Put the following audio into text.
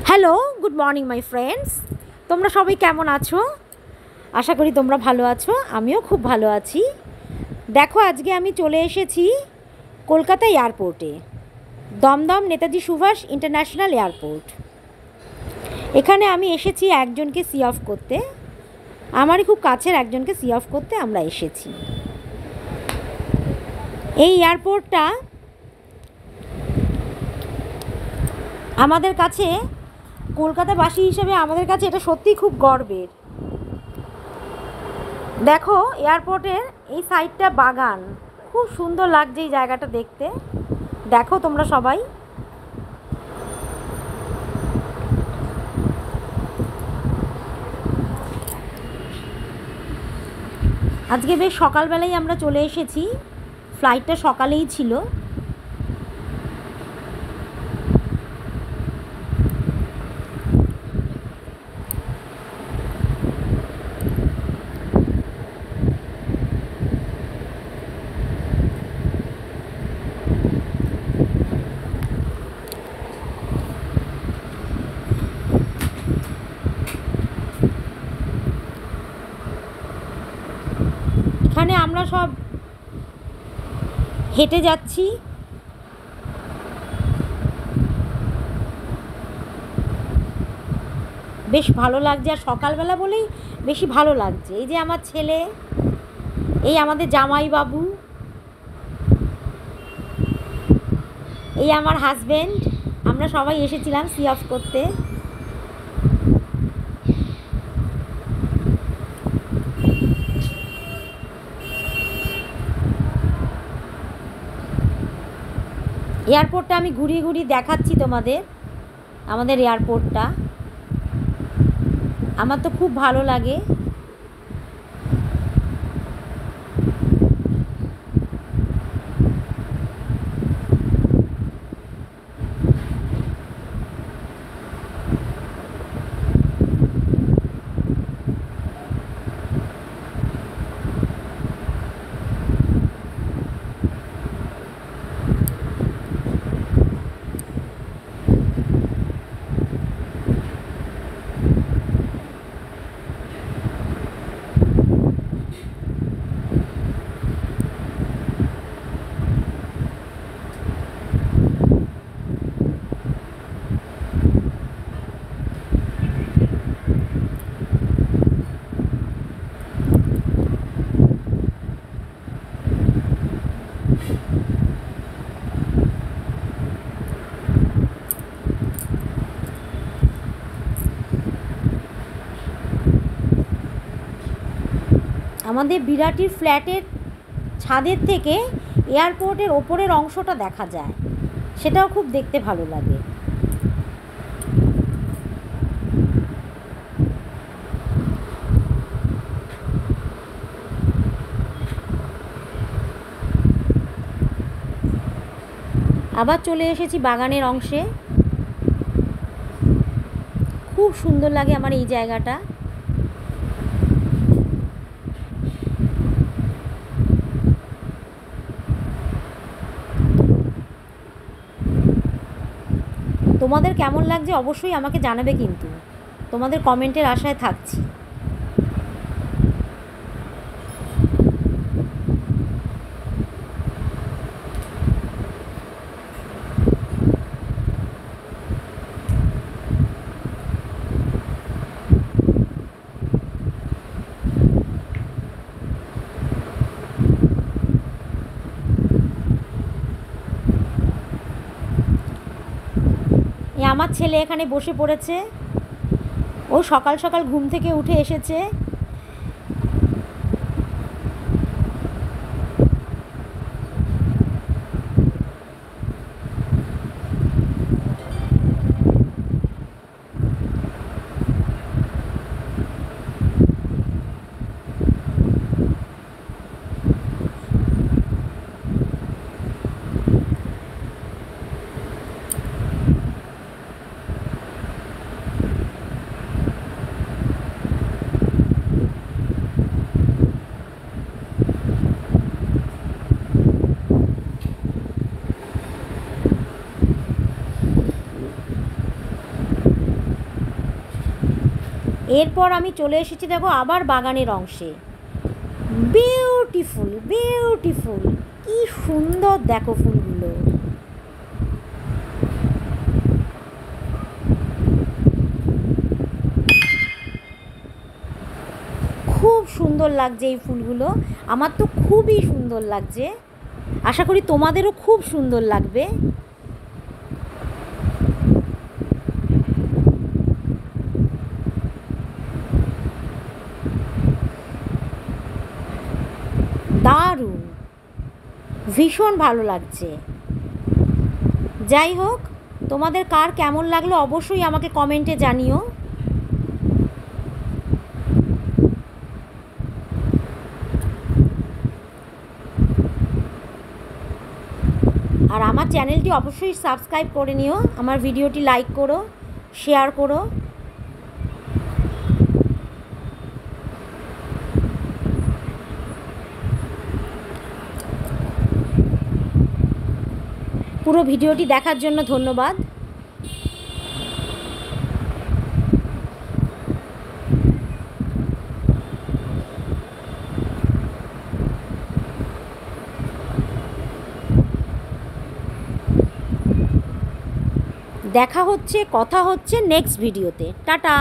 Hello, good morning my friends. তোমরা সবাই কেমন আছো? আশা করি তোমরা ভালো আছো, আমিও খুব ভালো আছি। দেখো, আজকে আমি চলে এসেছি কলকাতা এয়ারপোর্টে, দমদম নেতাজি সুভাষ ইন্টারন্যাশনাল এয়ারপোর্ট। এখানে আমি এসেছি একজনকে সি অফ করতে, আমারই খুব কাছের একজনকে সি অফ করতে আমরা এসেছি। এই এয়ারপোর্টটা আমাদের কাছে, কলকাতাবাসী হিসেবে আমাদের কাছে এটা সত্যিই খুব গর্বের। দেখো, এয়ারপোর্টের এই সাইডটা বাগান, খুব সুন্দর লাগছে এই জায়গাটা দেখতে। দেখো তোমরা সবাই। আজকে বেশ সকালবেলায় আমরা চলে এসেছি, ফ্লাইটটা সকালেই ছিল। এখানে আমরা সব হেঁটে যাচ্ছি। বেশ ভালো লাগছে, আর সকালবেলা বলেই বেশি ভালো লাগছে। এই যে আমার ছেলে, এই আমাদের জামাইবাবু, এই আমার হাজব্যান্ড, আমরা সবাই এসেছিলাম সি অফ করতে। এয়ারপোর্টটা আমি ঘুরিয়ে ঘুরিয়ে দেখাচ্ছি তোমাদের, আমাদের এয়ারপোর্টটা। আমার তো খুব ভালো লাগে। আমাদের বিরাটির ফ্ল্যাটের ছাদের থেকে এয়ারপোর্টের ওপরের অংশটা দেখা যায়, সেটাও খুব দেখতে ভালো লাগে। আবার চলে এসেছি বাগানের অংশে। খুব সুন্দর লাগে আমার এই জায়গাটা। তোমাদের কেমন লাগছে অবশ্যই আমাকে জানাবে, কিন্তু তোমাদের কমেন্টের আশায় থাকছি। আমার ছেলে এখানে বসে পড়েছে, ও সকাল সকাল ঘুম থেকে উঠে এসেছে। এরপর আমি চলে এসেছি দেখো আবার বাগানের অংশে। বিউটিফুল বিউটিফুল, কি সুন্দর দেখো ফুলগুলো। খুব সুন্দর লাগছে এই ফুলগুলো, আমার তো খুবই সুন্দর লাগছে। আশা করি তোমাদেরও খুব সুন্দর লাগবে। দারুণ, ভীষণ ভালো লাগছে। যাই হোক, তোমাদের কার কেমন লাগলো অবশ্যই আমাকে কমেন্টে জানিও। আর আমার চ্যানেলটি অবশ্যই সাবস্ক্রাইব করে নিও, আমার ভিডিওটি লাইক করো, শেয়ার করো। পুরো ভিডিওটি দেখার জন্য ধন্যবাদ। দেখা হচ্ছে, কথা হচ্ছে নেক্সট ভিডিওতে। টাটা।